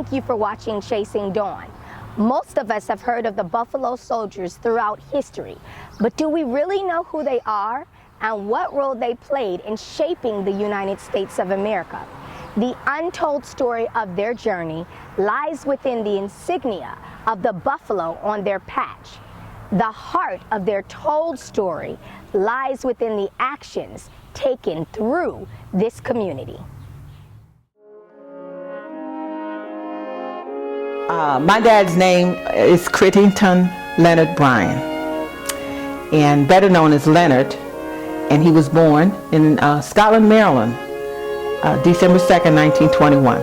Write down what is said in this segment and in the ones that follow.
Thank you for watching Chasing Dawn. Most of us have heard of the Buffalo Soldiers throughout history, but do we really know who they are and what role they played in shaping the United States of America? The untold story of their journey lies within the insignia of the buffalo on their patch. The heart of their told story lies within the actions taken through this community. My dad's name is Crittington Leonard Bryan, and better known as Leonard, and he was born in Scotland, Maryland, December 2nd, 1921.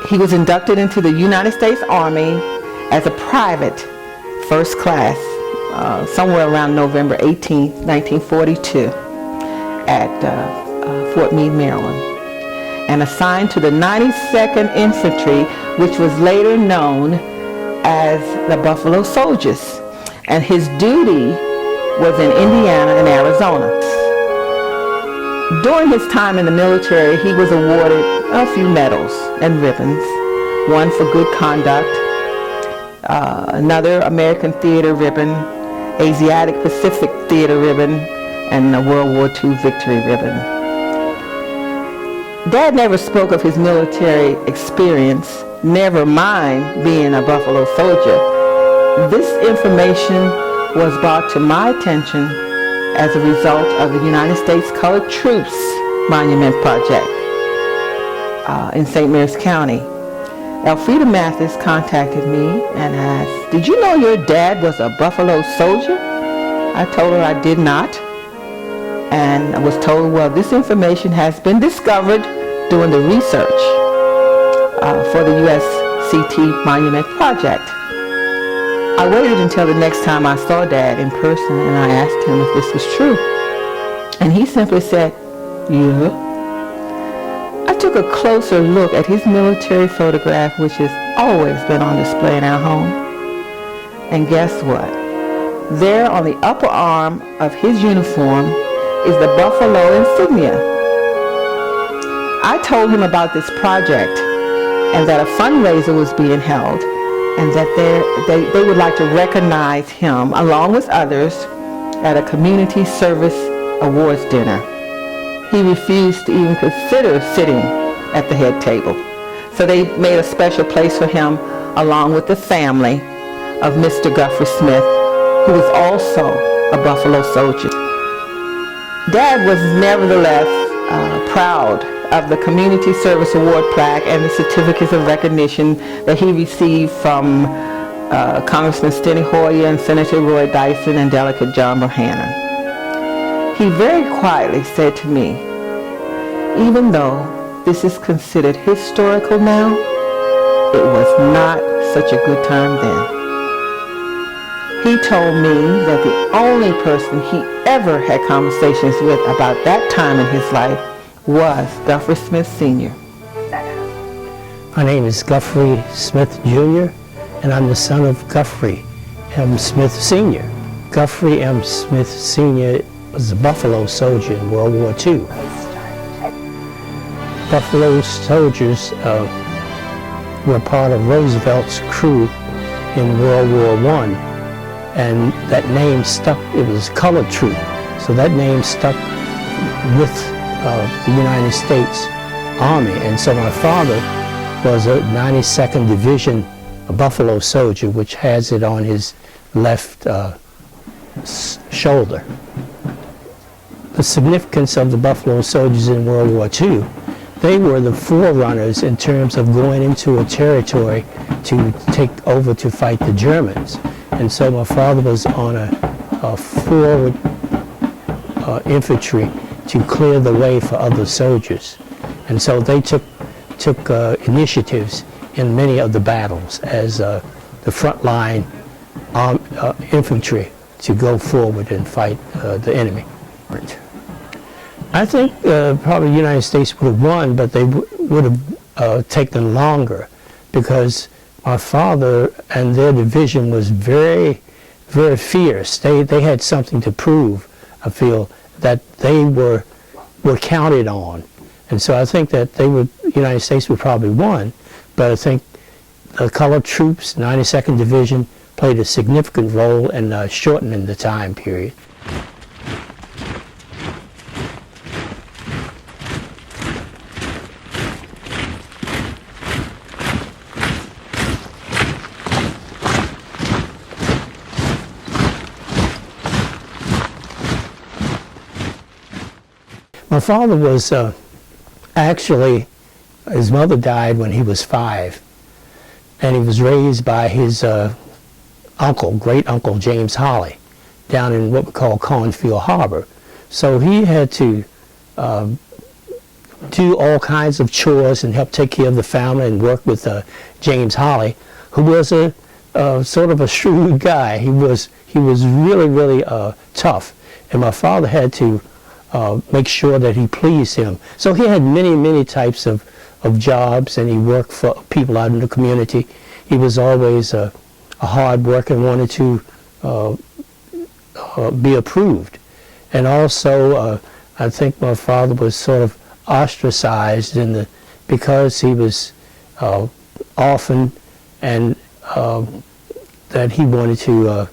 He was inducted into the United States Army as a private, first class, somewhere around November 18th, 1942, at Fort Meade, Maryland, and assigned to the 92nd Infantry, which was later known as the Buffalo Soldiers. And his duty was in Indiana and Arizona. During his time in the military, he was awarded a few medals and ribbons, one for good conduct, another American Theater ribbon, Asiatic Pacific Theater ribbon, and a World War II Victory ribbon. Dad never spoke of his military experience, never mind being a Buffalo Soldier. This information was brought to my attention as a result of the United States Colored Troops Monument Project in St. Mary's County. Elfrida Mathis contacted me and asked, "Did you know your dad was a Buffalo Soldier?" I told her I did not, and I was told, well, this information has been discovered doing the research for the USCT Monument Project. I waited until the next time I saw Dad in person, and I asked him if this was true. And he simply said, "Yeah." I took a closer look at his military photograph, which has always been on display in our home. And guess what? There on the upper arm of his uniform is the buffalo insignia. I told him about this project and that a fundraiser was being held, and that they would like to recognize him along with others at a community service awards dinner. He refused to even consider sitting at the head table. So they made a special place for him along with the family of Mr. Guthrie Smith, who was also a Buffalo Soldier. Dad was nevertheless proud of the Community Service Award plaque and the certificates of recognition that he received from Congressman Steny Hoyer and Senator Roy Dyson and Delegate John Bohannon. He very quietly said to me, even though this is considered historical now, it was not such a good time then. He told me that the only person he ever had conversations with about that time in his life was Guthrie Smith Sr. My name is Guthrie Smith Jr., and I'm the son of Guthrie M. Smith Sr. Guthrie M. Smith Sr. was a Buffalo Soldier in World War II. Buffalo Soldiers were part of Roosevelt's crew in World War I, and that name stuck. It was colored troop, so that name stuck with the United States Army. And so my father was a 92nd Division Buffalo Soldier, which has it on his left shoulder. The significance of the Buffalo Soldiers in World War II, they were the forerunners in terms of going into a territory to take over to fight the Germans. And so my father was on a forward infantry to clear the way for other soldiers. And so they took initiatives in many of the battles as the frontline infantry to go forward and fight the enemy. I think probably the United States would have won, but they would have taken longer, because my father and their division was very, very fierce. They had something to prove, I feel, that they were counted on. And so I think that they would, United States would probably won, but I think the colored troops, 92nd Division, played a significant role in shortening the time period. My father was actually, his mother died when he was 5, and he was raised by his uncle, great uncle James Holly, down in what we call Cornfield Harbor. So he had to do all kinds of chores and help take care of the family and work with James Holly, who was a sort of a shrewd guy. He was really, really tough, and my father had to make sure that he pleased him. So he had many, many types of jobs, and he worked for people out in the community. He was always a hard worker and wanted to be approved. And also, I think my father was sort of ostracized because he was orphaned, and that he wanted to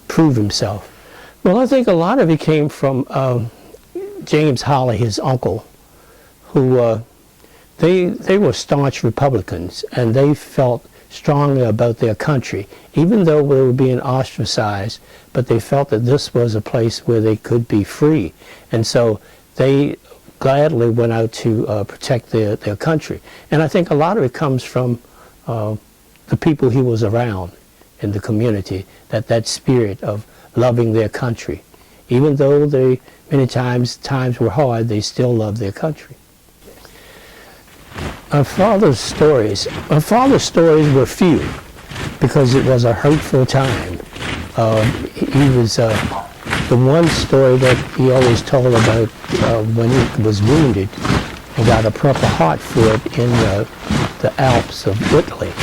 prove himself. Well, I think a lot of it came from James Holly, his uncle, who they were staunch Republicans, and they felt strongly about their country, even though they were being ostracized, but they felt that this was a place where they could be free. And so they gladly went out to protect their country. And I think a lot of it comes from the people he was around in the community, that spirit of loving their country. Even though many times were hard, they still loved their country. My father's stories were few because it was a hurtful time. He was the one story that he always told about when he was wounded and got a Purple Heart for it in the Alps of Italy.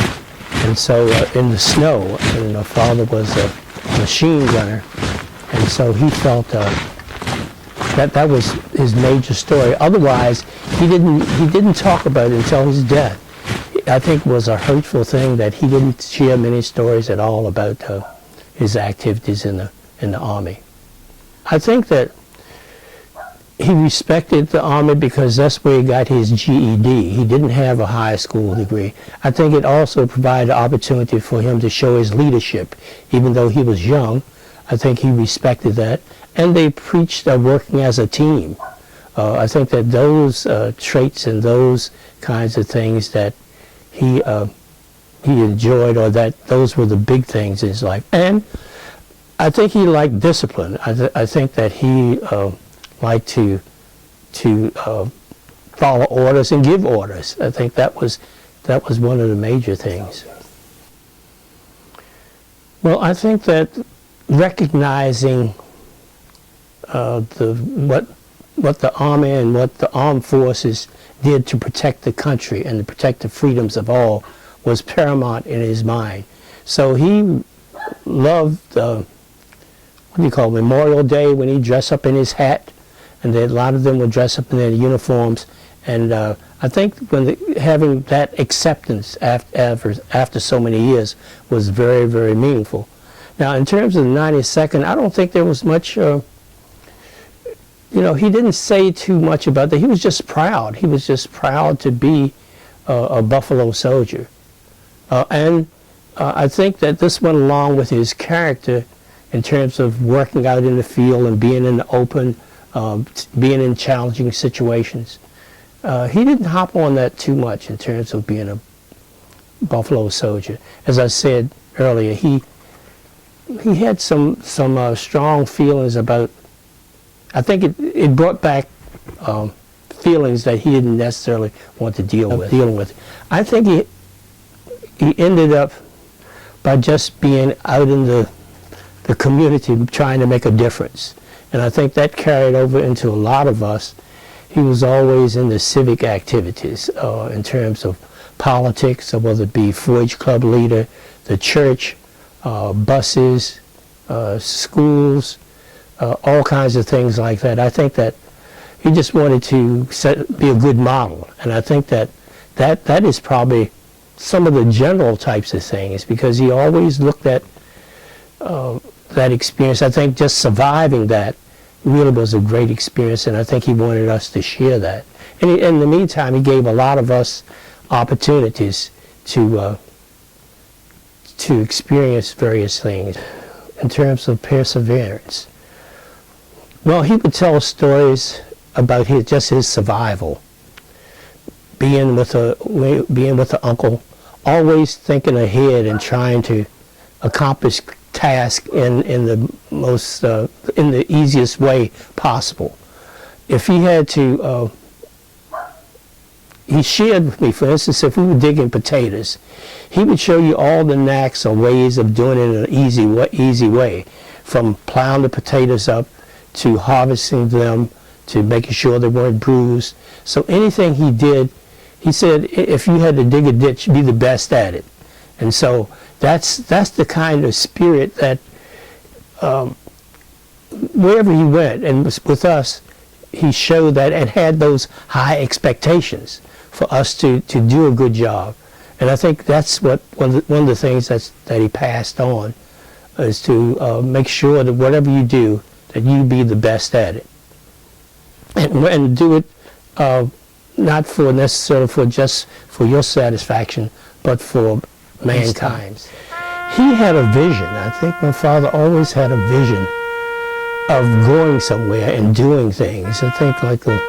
And so in the snow, and my father was a machine gunner, and so he felt that was his major story. Otherwise, he didn't talk about it until his death. I think it was a hurtful thing that he didn't share many stories at all about his activities in the Army. I think that he respected the Army because that's where he got his GED. He didn't have a high school degree. I think it also provided opportunity for him to show his leadership. Even though he was young, I think he respected that. And they preached working as a team. I think that those traits and those kinds of things that he enjoyed, or that those were the big things in his life. And I think he liked discipline. I think that he liked to follow orders and give orders. I think that was one of the major things. Well, I think that recognizing what the Army and what the armed forces did to protect the country and to protect the freedoms of all was paramount in his mind. So he loved, Memorial Day, when he dressed up in his hat, and a lot of them would dress up in their uniforms. And I think having that acceptance after so many years was very, very meaningful. Now, in terms of the 92nd, I don't think there was much, he didn't say too much about that. He was just proud. He was just proud to be a Buffalo soldier. And I think that this went along with his character in terms of working out in the field and being in the open, being in challenging situations. He didn't hop on that too much in terms of being a Buffalo soldier. As I said earlier, he had some strong feelings about, I think it brought back feelings that he didn't necessarily want to dealing with. I think he ended up by just being out in the community trying to make a difference. And I think that carried over into a lot of us. He was always in the civic activities in terms of politics, or whether it be 4-H club leader, the church, buses, schools, all kinds of things like that. I think that he just wanted to be a good model. And I think that that is probably some of the general types of things, because he always looked at that experience. I think just surviving that really was a great experience, and I think he wanted us to share that. And in the meantime, he gave a lot of us opportunities to experience various things in terms of perseverance. Well, he would tell stories about his survival, being with an uncle, always thinking ahead and trying to accomplish tasks in the easiest way possible. If he had to, he shared with me, for instance, if we were digging potatoes, he would show you all the knacks or ways of doing it in an easy way, from plowing the potatoes up to harvesting them to making sure they weren't bruised. So anything he did, he said, if you had to dig a ditch, be the best at it. And so that's the kind of spirit that wherever he went, and with us, he showed that and had those high expectations for us to do a good job. And I think that's what one of the things that he passed on, is to make sure that whatever you do, that you be the best at it. And do it not for necessarily for your satisfaction, but for mankind's. He had a vision. I think my father always had a vision of going somewhere and doing things. I think like a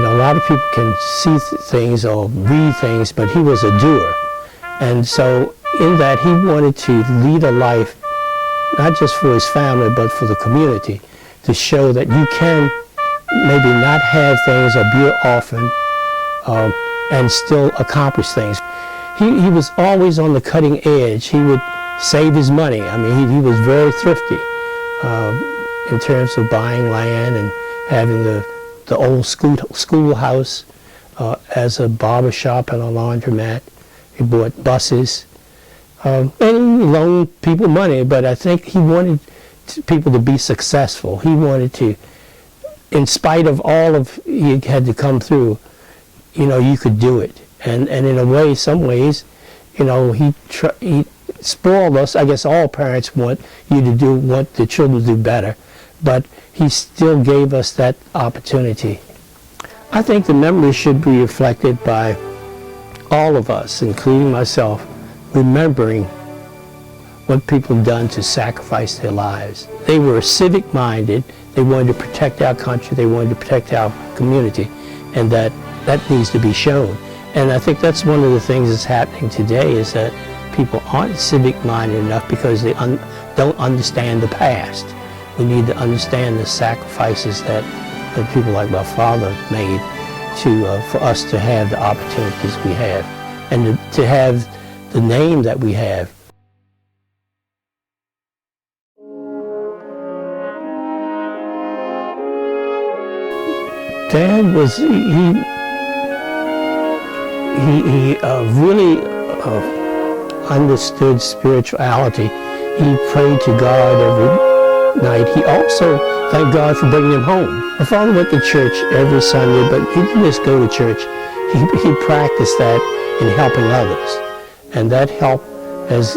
lot of people can see things or read things, but he was a doer. And so in that, he wanted to lead a life, not just for his family, but for the community, to show that you can maybe not have things or be often and still accomplish things. He was always on the cutting edge. He would save his money. I mean, he was very thrifty in terms of buying land and having the old schoolhouse as a barber shop and a laundromat. He bought buses. And he loaned people money, but I think he wanted people to be successful. He wanted to, in spite of all of he had to come through, you could do it. And in a way, some ways, he spoiled us. I guess all parents want the children to do better, but he still gave us that opportunity. I think the memory should be reflected by all of us, including myself, remembering what people have done to sacrifice their lives. They were civic-minded. They wanted to protect our country. They wanted to protect our community, and that needs to be shown. And I think that's one of the things that's happening today, is that people aren't civic-minded enough because they don't understand the past. We need to understand the sacrifices that people like my father made for us to have the opportunities we have, and to have the name that we have. Dad was, he really understood spirituality. He prayed to God every night. He also thanked God for bringing him home. My father went to church every Sunday, but he didn't just go to church. He practiced that in helping others. And that help has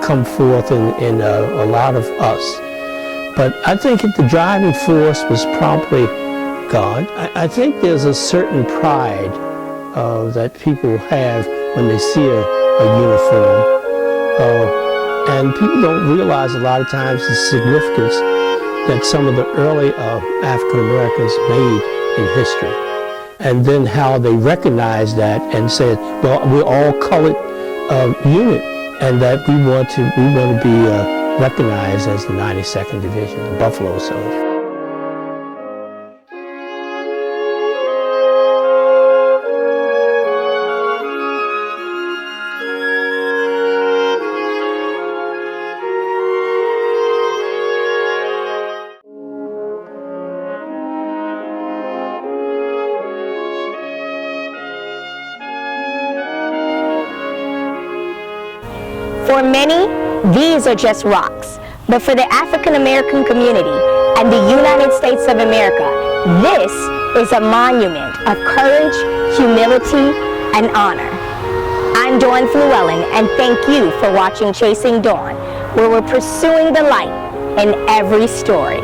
come forth in a lot of us. But I think the driving force was probably God. I think there's a certain pride that people have when they see a uniform. And people don't realize a lot of times the significance that some of the early African Americans made in history. And then how they recognized that and said, well, we're all colored unit, and that we want to be recognized as the 92nd Division, the Buffalo Soldier. For many, these are just rocks. But for the African American community and the United States of America, this is a monument of courage, humility, an honor. I'm Dawn Fluellen, and thank you for watching Chasing Dawn, where we're pursuing the light in every story.